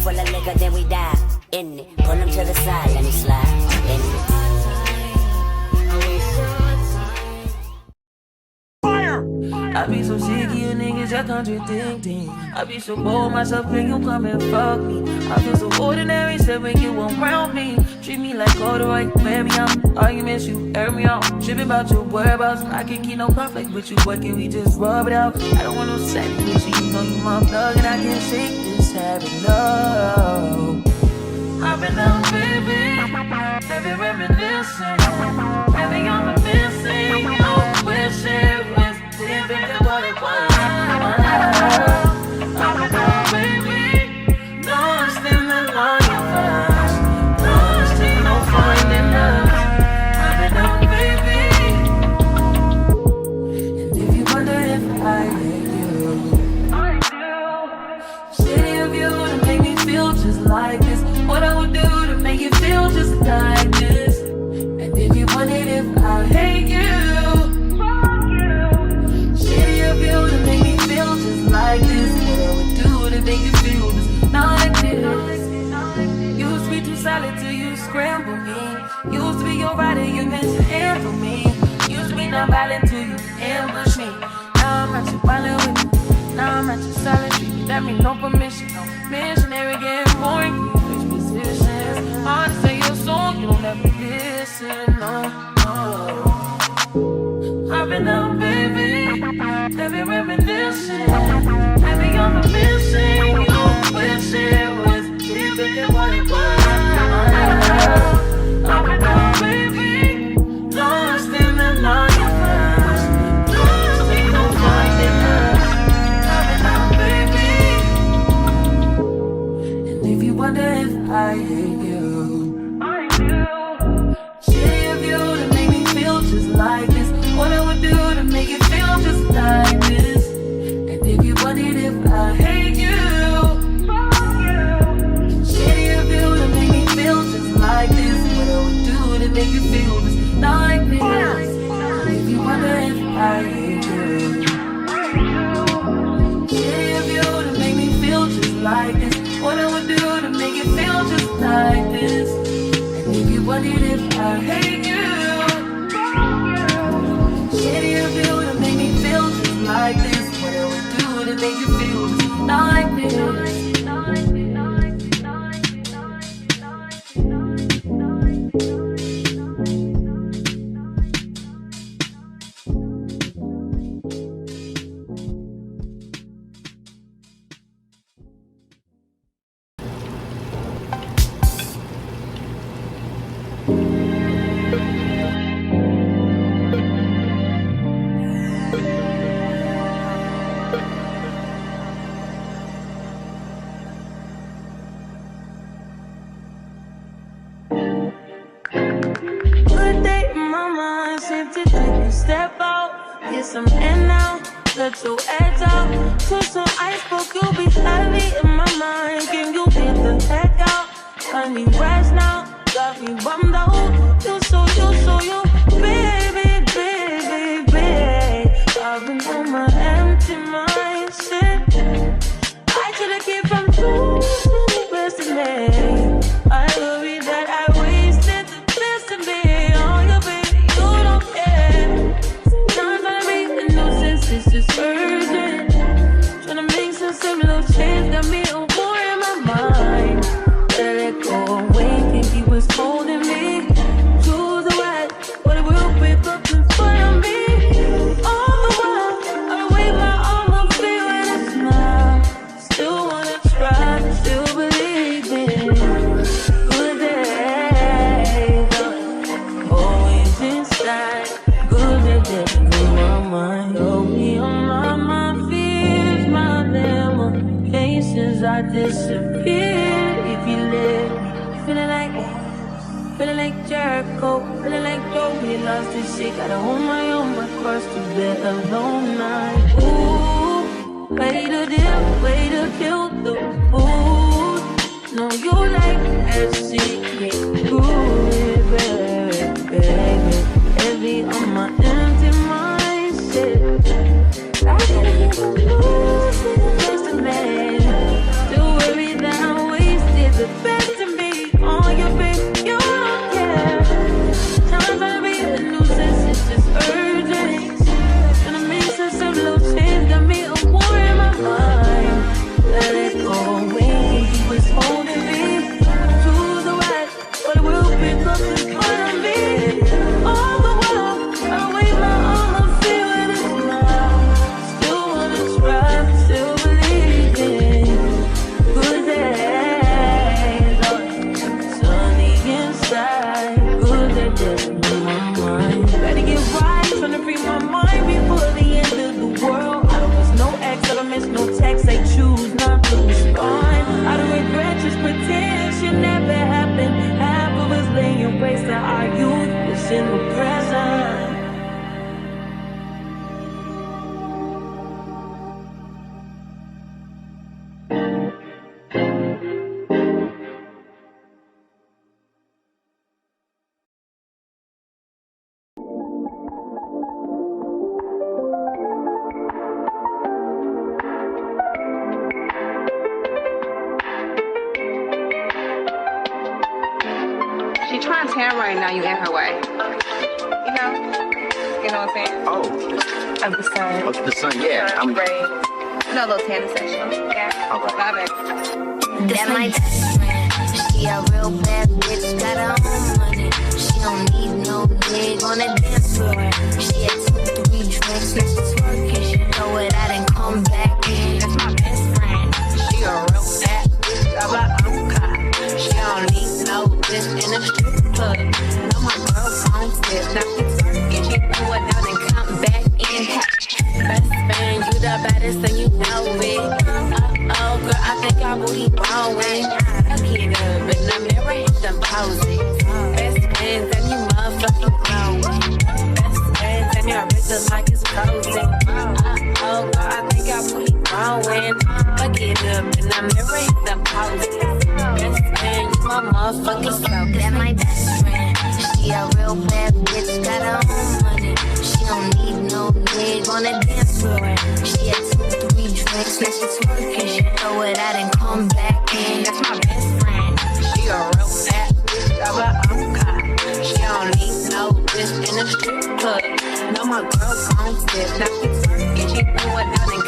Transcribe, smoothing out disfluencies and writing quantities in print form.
full of liquor, then we die. In it, pull him to the side, let me slide. In it. I be so sick of you niggas that contradicting. I be so bold myself when you come and fuck me. I feel so ordinary, said when you around me. Treat me like corduroy, wear me out. Arguments, you air me out. Tripping about your whereabouts. I can't keep no conflict with you, but can we just rub it out? I don't want no sex with you, you know you my plug, and I can't shake this habit, no. I've been down, baby, baby reminiscing. Baby, I'm missing, you wish it was different than what it was. I've been down, baby, lost in the line of us. Lost in no finding us. I've been down, baby. And if you wonder if I hate you, I do. City of you to make me feel just like this. What I would do to make you feel just like this. And if you wondered if I hate you, fuck you. Shitty of you to make me feel just like this. What I would do to make you feel just like this. Used to be too solid till you scramble me. Used to be your rider, you meant to handle me. Used to be non-violent till you ambush me. Now I'm at your violent with me. Now I'm at your silent treatment. That means no permission, no missionary getting boring. Hard to say your song, you don't ever listen, no, no. I've been down, baby, baby reminiscing. Baby, I'm missing, you wish it was different than what it was. I've been down, baby, lost in the line of us. Lost in no finding us. I've been down, baby. And if you wonder if I hate you, like this, what I would do to make you feel just like this. And if you wondered if I hate you, fuck you. Shitty of you to make me feel just like this. What I would do to make you feel just like this. If you wonder if I hate you, shitty of you to make me feel just like this. What I would do to make you feel just like this. And if you wondered if I hate you, shitty of you to make me feel just like this. What I would do to make you feel just like this. Step out, get some air now, let your edge out. Put some iceberg, you'll be heavy in my mind. Can you get the heck out? I need rest now, got me bummed out. You baby, baby, baby. I've been on my empty mindset. I should've kept from choosing the best in me. I worry that I wasted the best in me. Oh, you baby, you don't care. It's just urgent. Tryna make some similar change. Got me a war in my mind. Let it go away. Think he was holding me. Choose the right, but it will break up in front of me. All the while, I wave my arm, I'm feeling a smile. Still wanna try, still believe in good days. Always inside, good days in my mind. I disappear if you let me. Feeling like Jericho, feeling like Joe. He lost his shit, gotta hold my own, my cross to bear alone night. Ooh, way to deal, way to kill the food. No, you like SC, ooh, baby. Heavy on my empty mindset. I gotta get my losing just a man. Still worried that I'm wasting past in the present. She trying to tan right now, you in her way. You know what I'm saying? Oh, Of the sun. oh, the sun, yeah. I'm Right. No little tanning session. Yeah. All right. Love it. That my best friend. She a real bad bitch, got her own money. She don't need no nigga on the dance floor. She had 2, 3 drinks, now she's twerking. She throw it out and come back in. That's my best friend. She a real bad bitch, got her own car. She don't need no bitch in a strip club. No, my girl gon' tip, now she's twerking. She throw it out and come back in. Best friend, you the baddest and you know it. Oh, girl, I think our booty growing. I get up in the mirror, hit them poses. Best friends and you motherfucking growing. Best friends and your wrist look like it's frozen. Oh, girl, I think our booty growing. I get up in the mirror, hit them poses. Best friend, you my motherfucking soul. That my best friend. She a real bad bitch, got her own money. She don't need no nigga on the dance floor. She had 2, 3 drinks, now she's twerking. She throw it out and come back in. That's my best friend. She a real bad bitch, got her own car. She don't need no bitch in a strip club. No, my girl gon' tip, now she's twerking. She throw it out and